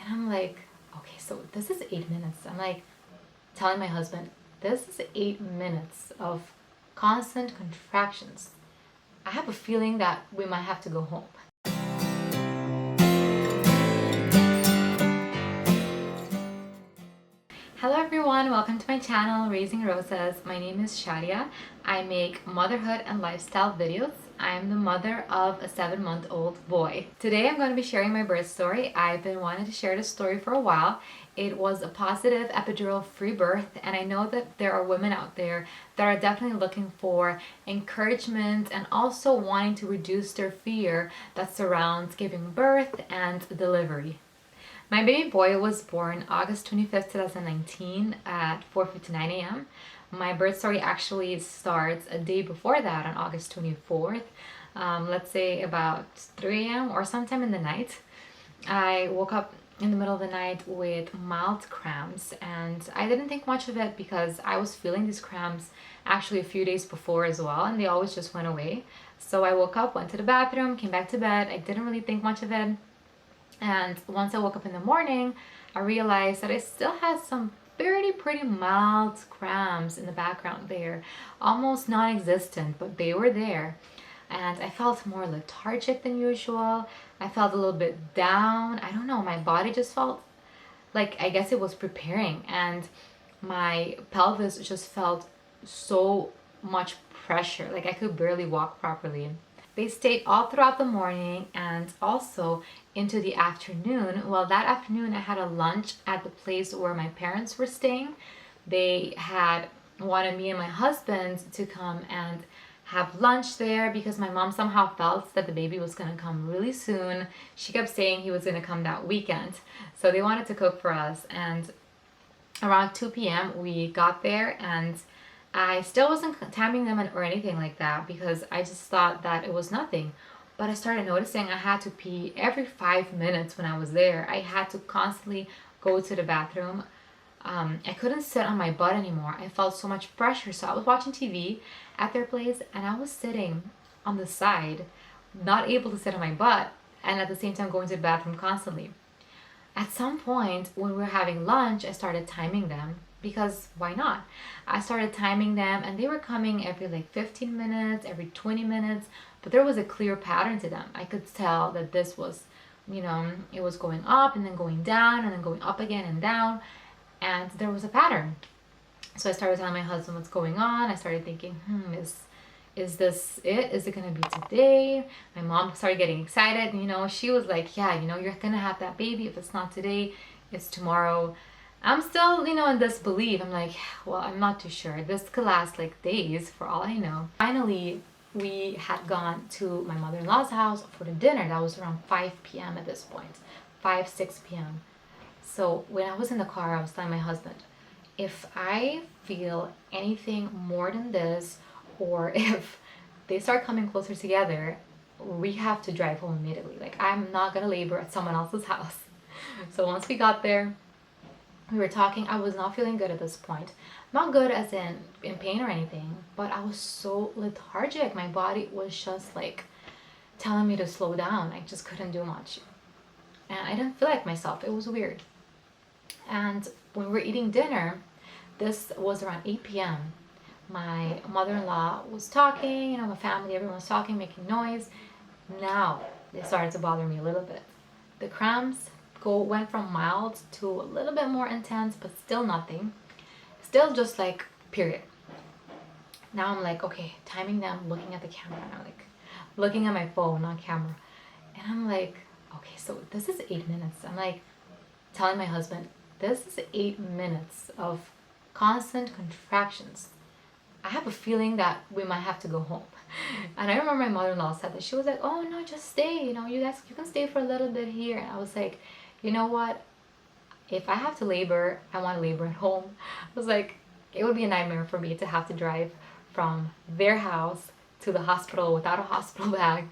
And I'm like, okay, so this is 8 minutes. I'm like telling my husband, this is 8 minutes of constant contractions. I have a feeling that we might have to go home. Hello everyone, welcome to my channel, Raising Rosas. My name is Shadia. I make motherhood and lifestyle videos. I'm the mother of a 7-month-old boy. Today I'm going to be sharing my birth story. I've been wanting to share this story for a while. It was a positive epidural free birth, and I know that there are women out there that are definitely looking for encouragement and also wanting to reduce their fear that surrounds giving birth and delivery. My baby boy was born August 25th, 2019 at 4:59 a.m. My birth story actually starts a day before that on August 24th, let's say about 3 a.m. or sometime in the night. I woke up in the middle of the night with mild cramps, and I didn't think much of it because I was feeling these cramps actually a few days before as well, and they always just went away. So I woke up, went to the bathroom, came back to bed. I didn't really think much of it. And once I woke up in the morning, I realized that I still had some pretty mild cramps in the background there. Almost non-existent, but they were there. And I felt more lethargic than usual. I felt a little bit down. I don't know, my body just felt like, I guess it was preparing. And my pelvis just felt so much pressure. Like I could barely walk properly. They stayed all throughout the morning and also into the afternoon. Well, that afternoon I had a lunch at the place where my parents were staying. They had wanted me and my husband to come and have lunch there because my mom somehow felt that the baby was going to come really soon. She kept saying he was going to come that weekend. So they wanted to cook for us, and around 2 p.m. we got there, and I still wasn't timing them or anything like that because I just thought that it was nothing. But I started noticing I had to pee every 5 minutes when I was there. I had to constantly go to the bathroom. I couldn't sit on my butt anymore. I felt so much pressure. So I was watching TV at their place, and I was sitting on the side, not able to sit on my butt, and at the same time going to the bathroom constantly. At some point when we were having lunch, I started timing them because why not? I started timing them, and they were coming every like 15 minutes, every 20 minutes, but there was a clear pattern to them. I could tell that this was, it was going up and then going down and then going up again and down, and there was a pattern. So I started telling my husband what's going on. I started thinking, is this it? Is it gonna be today? My mom started getting excited. She was like, yeah, you're gonna have that baby. If it's not today, it's tomorrow. I'm still, in disbelief. I'm like, well, I'm not too sure. This could last like days for all I know. Finally, we had gone to my mother-in-law's house for the dinner. That was around 5 p.m. at this point, 6 p.m. So when I was in the car, I was telling my husband, if I feel anything more than this, or if they start coming closer together, we have to drive home immediately. Like, I'm not gonna labor at someone else's house. So once we got there, we were talking. I was not feeling good at this point. Not good as in pain or anything, but I was so lethargic. My body was just like telling me to slow down. I just couldn't do much. And I didn't feel like myself. It was weird. And when we were eating dinner, this was around 8 p.m. My mother-in-law was talking, my family, everyone was talking, making noise. Now they started to bother me a little bit. The cramps went from mild to a little bit more intense, but still nothing. Still just like, period. Now I'm like, okay, timing them, looking at the camera. And I'm like, looking at my phone, not camera. And I'm like, okay, so this is 8 minutes. I'm like telling my husband, this is 8 minutes of constant contractions. I have a feeling that we might have to go home. And I remember my mother-in-law said that. She was like, oh no, just stay, you guys, you can stay for a little bit here. And I was like, you know what? If I have to labor, I want to labor at home. I was like, it would be a nightmare for me to have to drive from their house to the hospital without a hospital bag.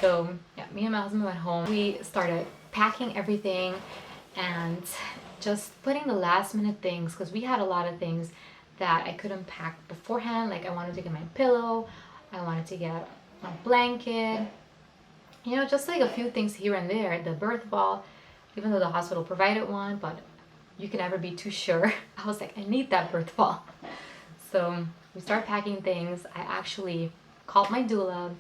So yeah, me and my husband went home. We started packing everything and just putting the last minute things, because we had a lot of things that I couldn't pack beforehand. Like, I wanted to get my pillow, I wanted to get my blanket, just like a few things here and there, the birth ball. even though the hospital provided one, but you can never be too sure. I was like, I need that birth ball. So we started packing things. I actually called my doula.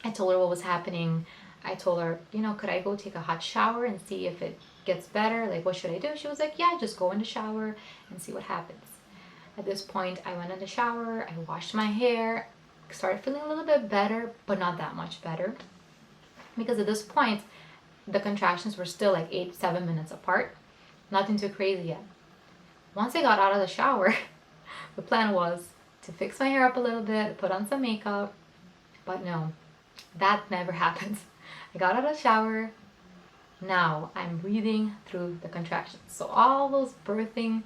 I told her what was happening. I told her, you know, could I go take a hot shower and see if it gets better? Like, what should I do? She was like, yeah, just go in the shower and see what happens. At this point, I went in the shower, I washed my hair, started feeling a little bit better, but not that much better. Because at this point, the contractions were still like 7 minutes apart. Nothing too crazy yet. Once I got out of the shower, the plan was to fix my hair up a little bit, put on some makeup, but no, that never happens. I got out of the shower, now I'm breathing through the contractions. So all those birthing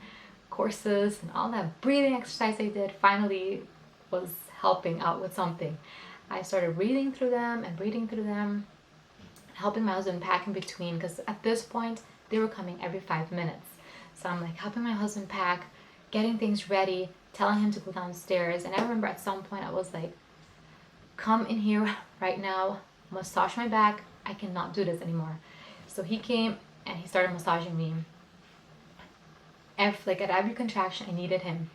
courses and all that breathing exercise I did finally was helping out with something. I started breathing through them and breathing through them, helping my husband pack in between, because at this point they were coming every 5 minutes. So I'm like helping my husband pack, getting things ready, telling him to go downstairs. And I remember at some point I was like, come in here right now, massage my back, I cannot do this anymore. So he came and he started massaging me. Like at every contraction I needed him.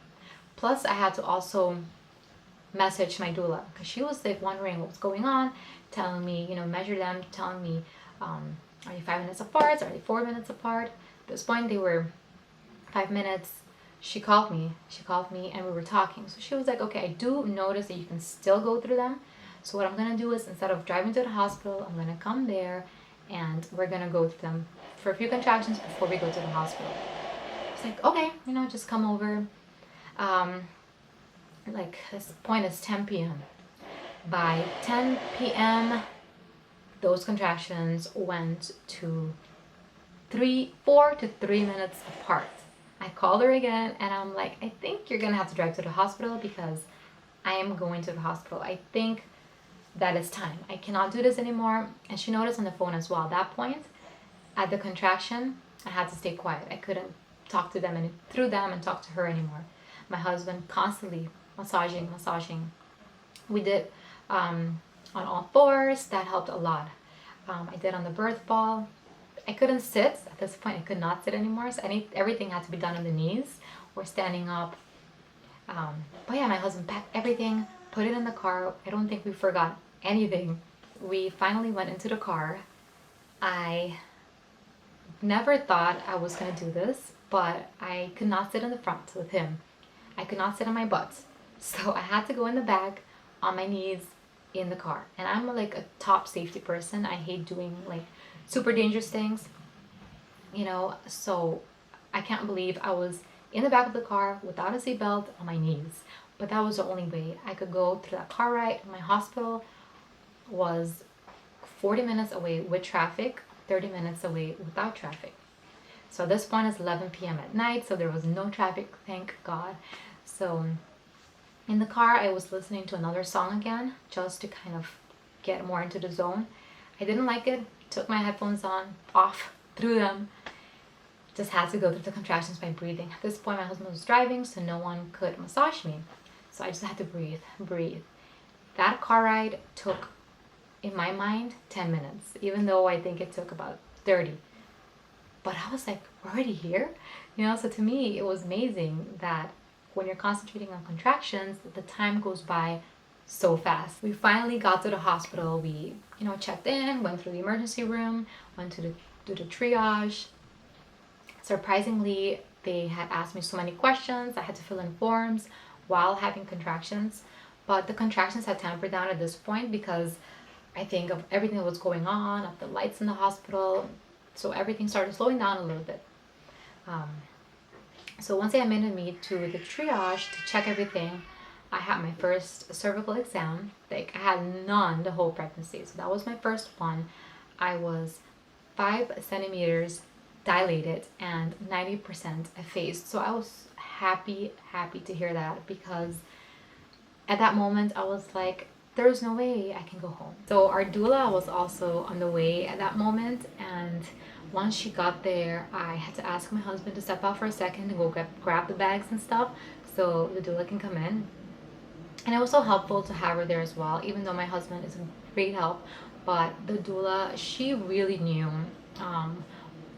Plus I had to also message my doula, because she was like wondering what was going on, telling me, you know, measure them, telling me, are you 5 minutes apart, are they 4 minutes apart? At this point they were 5 minutes. She called me and we were talking. So she was like, okay, I do notice that you can still go through them. So what I'm gonna do is, instead of driving to the hospital, I'm gonna come there and we're gonna go through them for a few contractions before we go to the hospital. It's like, okay, you know, just come over. Like this point is 10 p.m. By 10 p.m. those contractions went to 4 to 3 minutes apart. I called her again and I'm like, I think you're gonna have to drive to the hospital because I am going to the hospital. I think that it's time. I cannot do this anymore. And she noticed on the phone as well. At that point, at the contraction, I had to stay quiet. I couldn't talk to them and through them and talk to her anymore. My husband constantly massaging. We did on all fours. That helped a lot. I did on the birth ball. I couldn't sit at this point. I could not sit anymore. So everything had to be done on the knees or standing up. But yeah, my husband packed everything, put it in the car. I don't think we forgot anything. We finally went into the car. I never thought I was gonna do this, but I could not sit in the front with him. I could not sit on my butt. So I had to go in the back on my knees in the car. And I'm like a top safety person. I hate doing like super dangerous things, you know, so I can't believe I was in the back of the car without a seatbelt on my knees. But that was the only way I could go through that car ride. My hospital was 40 minutes away with traffic, 30 minutes away without traffic. So at this point it's 11 p.m. at night, so there was no traffic, thank God. So in the car I was listening to another song again, just to kind of get more into the zone. I didn't like it, took my headphones off, threw them, just had to go through the contractions by breathing. At this point my husband was driving, so no one could massage me. So I just had to breathe. That car ride took, in my mind, 10 minutes, even though I think it took about 30. But I was like, we're already here? You know, so to me, it was amazing that when you're concentrating on contractions, the time goes by so fast. We finally got to the hospital. We, you know, checked in, went through the emergency room, went to the triage. Surprisingly, they had asked me so many questions. I had to fill in forms while having contractions, but the contractions had tempered down at this point because I think of everything that was going on, of the lights in the hospital, so everything started slowing down a little bit. So once they admitted me to the triage to check everything, I had my first cervical exam. Like, I had none the whole pregnancy, so that was my first one. I was 5 centimeters dilated and 90% effaced. So I was happy to hear that, because at that moment I was like, there's no way I can go home. So our doula was also on the way at that moment, and once she got there, I had to ask my husband to step out for a second and go grab the bags and stuff so the doula can come in. And it was so helpful to have her there as well, even though my husband is a great help. But the doula, she really knew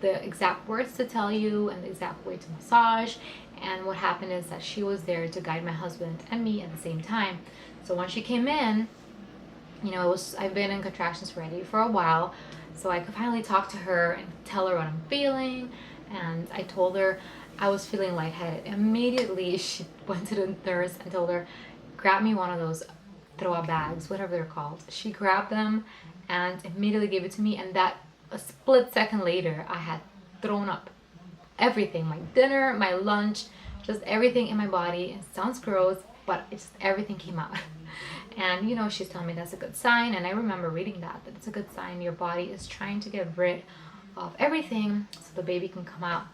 the exact words to tell you and the exact way to massage. And what happened is that she was there to guide my husband and me at the same time. So when she came in, you know, I've been in contractions already for a while, so I could finally talk to her and tell her what I'm feeling. And I told her I was feeling lightheaded. Immediately she went to the nurse and told her, grab me one of those throw bags, whatever they're called. She grabbed them and immediately gave it to me, and that a split second later I had thrown up everything, my dinner, my lunch, just everything in my body. It sounds gross, but it's everything came out. And you know, she's telling me that's a good sign, and I remember reading that it's a good sign. Your body is trying to get rid of everything so the baby can come out.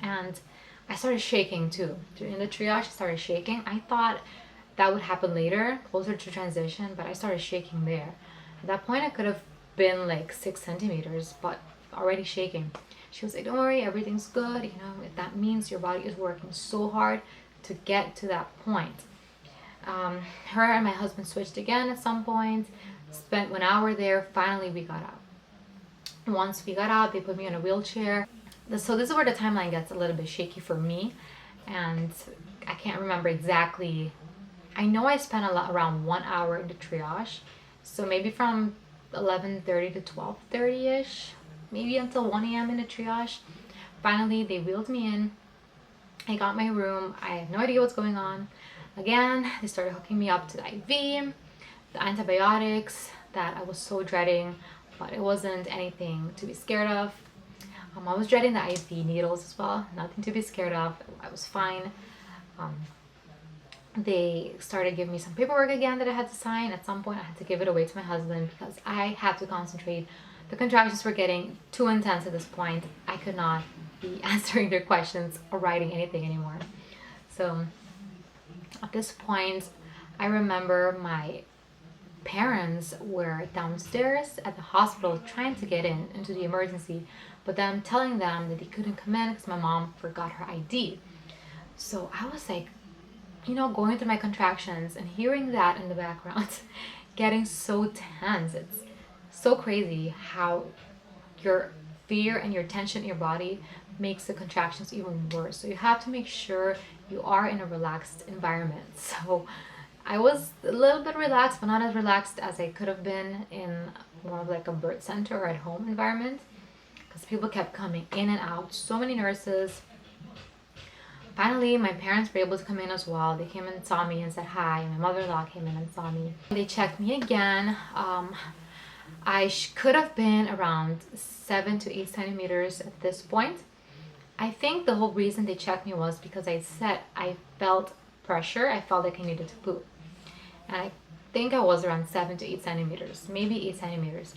And I started shaking too. During the triage, I started shaking. I thought that would happen later, closer to transition, but I started shaking there. At that point, I could have been like 6 centimeters, but already shaking. She was like, don't worry, everything's good. You know, that means your body is working so hard to get to that point. Her and my husband switched again at some point, spent 1 hour there. Finally, we got out. Once we got out, they put me in a wheelchair. So this is where the timeline gets a little bit shaky for me, and I can't remember exactly. I know I spent around 1 hour in the triage, so maybe from 11:30 to 12:30ish, maybe until 1 a.m. in the triage. Finally, they wheeled me in. I got my room. I have no idea what's going on. Again, they started hooking me up to the IV, the antibiotics that I was so dreading, but it wasn't anything to be scared of. I was dreading the IV needles as well, nothing to be scared of. I was fine. They started giving me some paperwork again that I had to sign. At some point, I had to give it away to my husband because I had to concentrate. The contractions were getting too intense at this point. I could not be answering their questions or writing anything anymore. So at this point, I remember my parents were downstairs at the hospital trying to get into the emergency, but then telling them that they couldn't come in because my mom forgot her ID. So I was like, you know, going through my contractions and hearing that in the background, getting so tense. It's so crazy how your fear and your tension in your body makes the contractions even worse. So you have to make sure you are in a relaxed environment. So I was a little bit relaxed, but not as relaxed as I could have been in more of like a birth center or at home environment, because people kept coming in and out, so many nurses. Finally, my parents were able to come in as well. They came and saw me and said hi. My mother-in-law came in and saw me. They checked me again. I could have been around 7 to 8 centimeters at this point. I think the whole reason they checked me was because I said I felt pressure. I felt like I needed to poop. And I think I was around 7 to 8 centimeters, maybe 8 centimeters.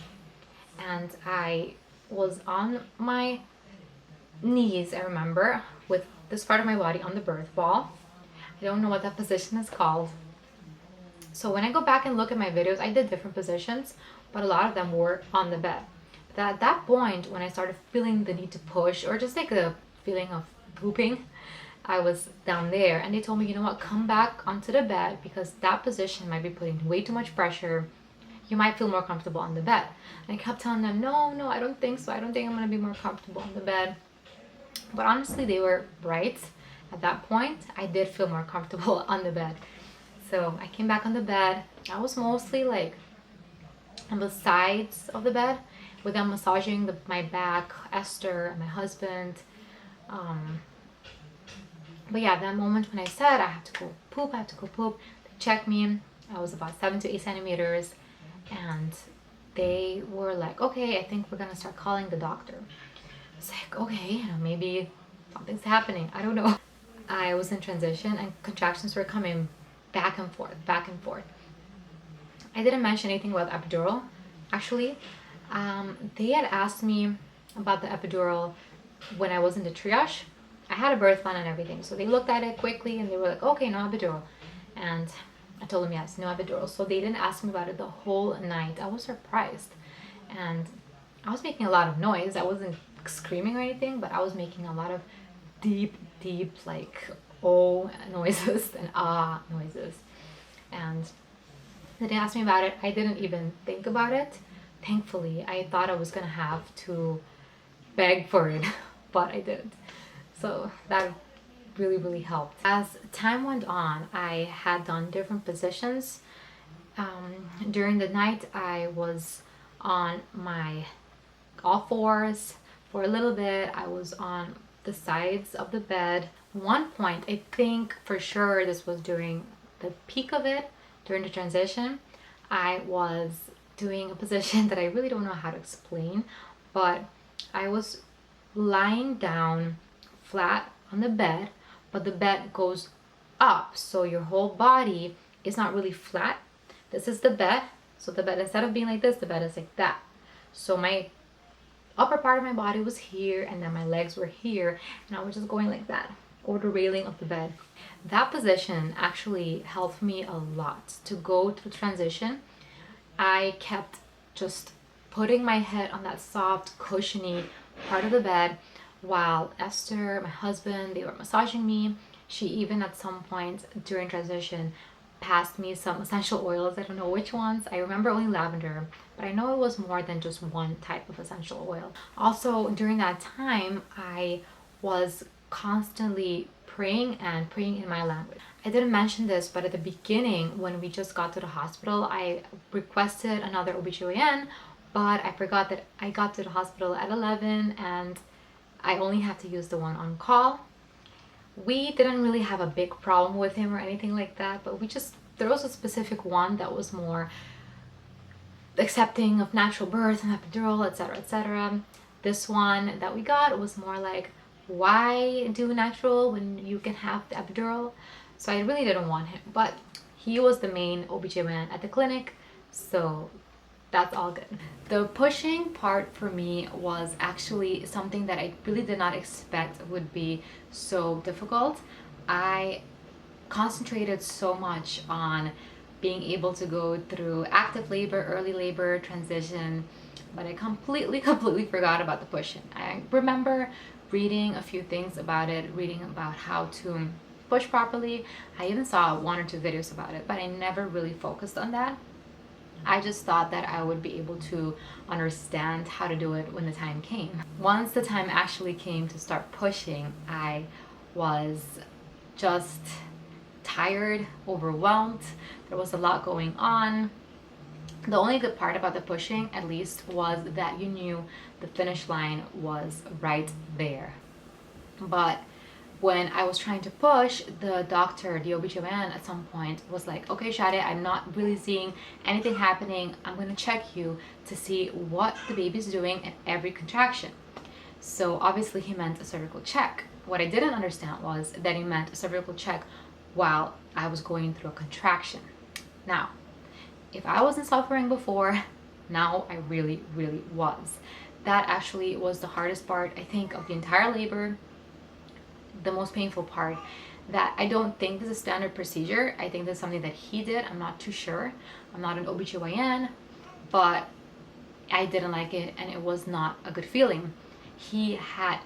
And I was on my knees, I remember, with this part of my body on the birth ball. I don't know what that position is called. So when I go back and look at my videos, I did different positions, but a lot of them were on the bed. But at that point, when I started feeling the need to push, or just like a feeling of pooping, I was down there, and they told me, you know what, come back onto the bed because that position might be putting way too much pressure. You might feel more comfortable on the bed. And I kept telling them, no, I don't think so. I don't think I'm going to be more comfortable on the bed. But honestly, they were right. At that point, I did feel more comfortable on the bed. So I came back on the bed. I was mostly like on the sides of the bed with them massaging my back, Esther, and my husband. But yeah, that moment when I said I have to go poop, they checked me. I was about 7 to 8 centimeters. And they were like, okay, I think we're going to start calling the doctor. It's like, okay, you know, maybe something's happening. I don't know. I was in transition and contractions were coming back and forth, back and forth. I didn't mention anything about epidural. Actually, they had asked me about the epidural when I was in the triage. I had a birth plan and everything. So they looked at it quickly and they were like, okay, no epidural. And I told them yes, no epidural. So they didn't ask me about it the whole night. I was surprised. And I was making a lot of noise. I wasn't screaming or anything, but I was making a lot of deep like oh noises and ah noises. And they asked me about it. I didn't even think about it. Thankfully, I thought I was gonna have to beg for it, but I didn't. So that really helped. As time went on, I had done different positions. During the night, I was on my all fours. For a little bit, I was on the sides of the bed. One point, I think for sure this was during the peak of it, during the transition, I was doing a position that I really don't know how to explain, but I was lying down flat on the bed, but the bed goes up, so your whole body is not really flat. This is the bed, so the bed, instead of being like this, the bed is like that. So my upper part of my body was here, and then my legs were here, and I was just going like that over the railing of the bed. That position actually helped me a lot to go through transition. I kept just putting my head on that soft, cushiony part of the bed while Esther, my husband, they were massaging me. She even at some point during transition passed me some essential oils. I don't know which ones. I remember only lavender, but I know it was more than just one type of essential oil. Also, during that time, I was constantly praying and praying in my language. I didn't mention this, but at the beginning, when we just got to the hospital, I requested another OBGYN, but I forgot that I got to the hospital at 11 and I only had to use the one on call. We didn't really have a big problem with him or anything like that, but there was a specific one that was more accepting of natural birth and epidural, etc., etc. This one that we got was more like, why do natural when you can have the epidural? So I really didn't want him, but he was the main OBGYN at the clinic, so that's all good. The pushing part for me was actually something that I really did not expect would be so difficult. I concentrated so much on being able to go through active labor, early labor, transition, but I completely forgot about the pushing. I remember reading a few things about it, reading about how to push properly. I even saw 1 or 2 videos about it, but I never really focused on that. I just thought that I would be able to understand how to do it when the time came. Once the time actually came to start pushing, I was just tired, overwhelmed. There was a lot going on. The only good part about the pushing, at least, was that you knew the finish line was right there. But when I was trying to push, the doctor, the OBGYN at some point was like, okay, Shade, I'm not really seeing anything happening. I'm going to check you to see what the baby's doing at every contraction. So obviously he meant a cervical check. What I didn't understand was that he meant a cervical check while I was going through a contraction. Now, if I wasn't suffering before, now I really was. That actually was the hardest part, I think, of the entire labor. The most painful part, that I don't think this is standard procedure. I think this is something that he did. I'm not too sure. I'm not an OBGYN, but I didn't like it and it was not a good feeling. He had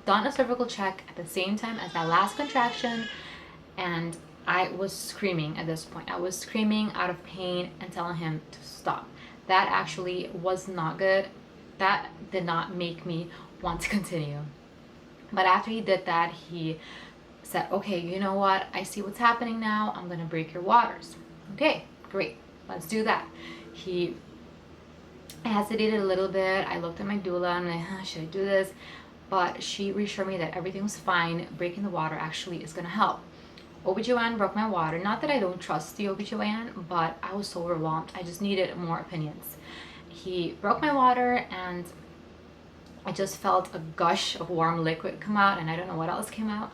done a cervical check at the same time as that last contraction, and I was screaming at this point. I was screaming out of pain and telling him to stop. That actually was not good. That did not make me want to continue. But after he did that, he said, okay, you know what? I see what's happening now. I'm going to break your waters. Okay, great. Let's do that. I hesitated a little bit. I looked at my doula and I'm like, should I do this? But she reassured me that everything was fine. Breaking the water actually is going to help. OBGYN broke my water. Not that I don't trust the OBGYN, but I was so overwhelmed. I just needed more opinions. He broke my water and I just felt a gush of warm liquid come out, and I don't know what else came out.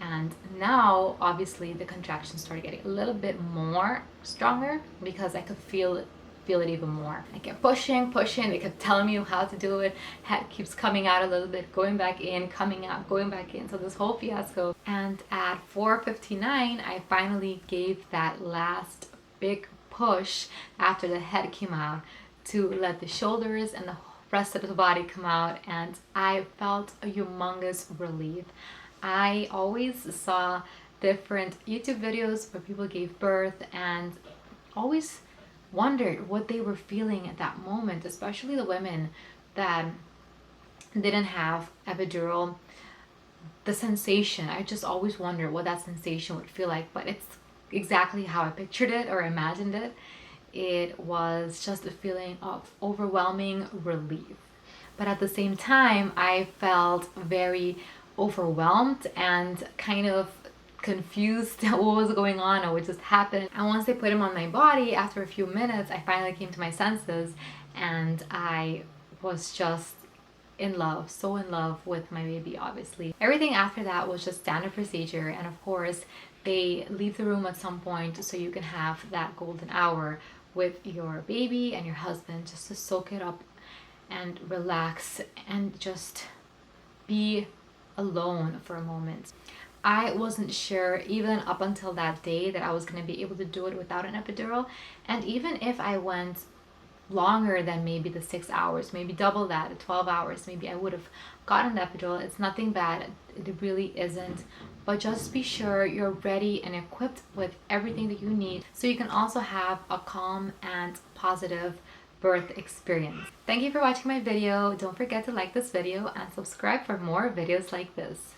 And now, obviously, the contractions started getting a little bit more stronger because I could feel it even more. I kept pushing. They kept telling me how to do it. Head keeps coming out a little bit, going back in, coming out, going back in. So this whole fiasco. And at 4:59, I finally gave that last big push after the head came out to let the shoulders and the rest of the body come out, and I felt a humongous relief. I always saw different YouTube videos where people gave birth and always wondered what they were feeling at that moment, especially the women that didn't have epidural, the sensation, I just always wondered what that sensation would feel like, but it's exactly how I pictured it or imagined it. It was just a feeling of overwhelming relief. But at the same time, I felt very overwhelmed and kind of confused what was going on or what just happened. And once they put him on my body, after a few minutes, I finally came to my senses and I was just in love, so in love with my baby, obviously. Everything after that was just standard procedure, and of course, they leave the room at some point so you can have that golden hour with your baby and your husband just to soak it up and relax and just be alone for a moment. I wasn't sure even up until that day that I was going to be able to do it without an epidural, and even if I went longer than maybe the 6 hours, maybe double that, 12 hours, maybe I would have gotten the epidural. It's nothing bad, it really isn't, but just be sure you're ready and equipped with everything that you need so you can also have a calm and positive birth experience. Thank you for watching my video. Don't forget to like this video and subscribe for more videos like this.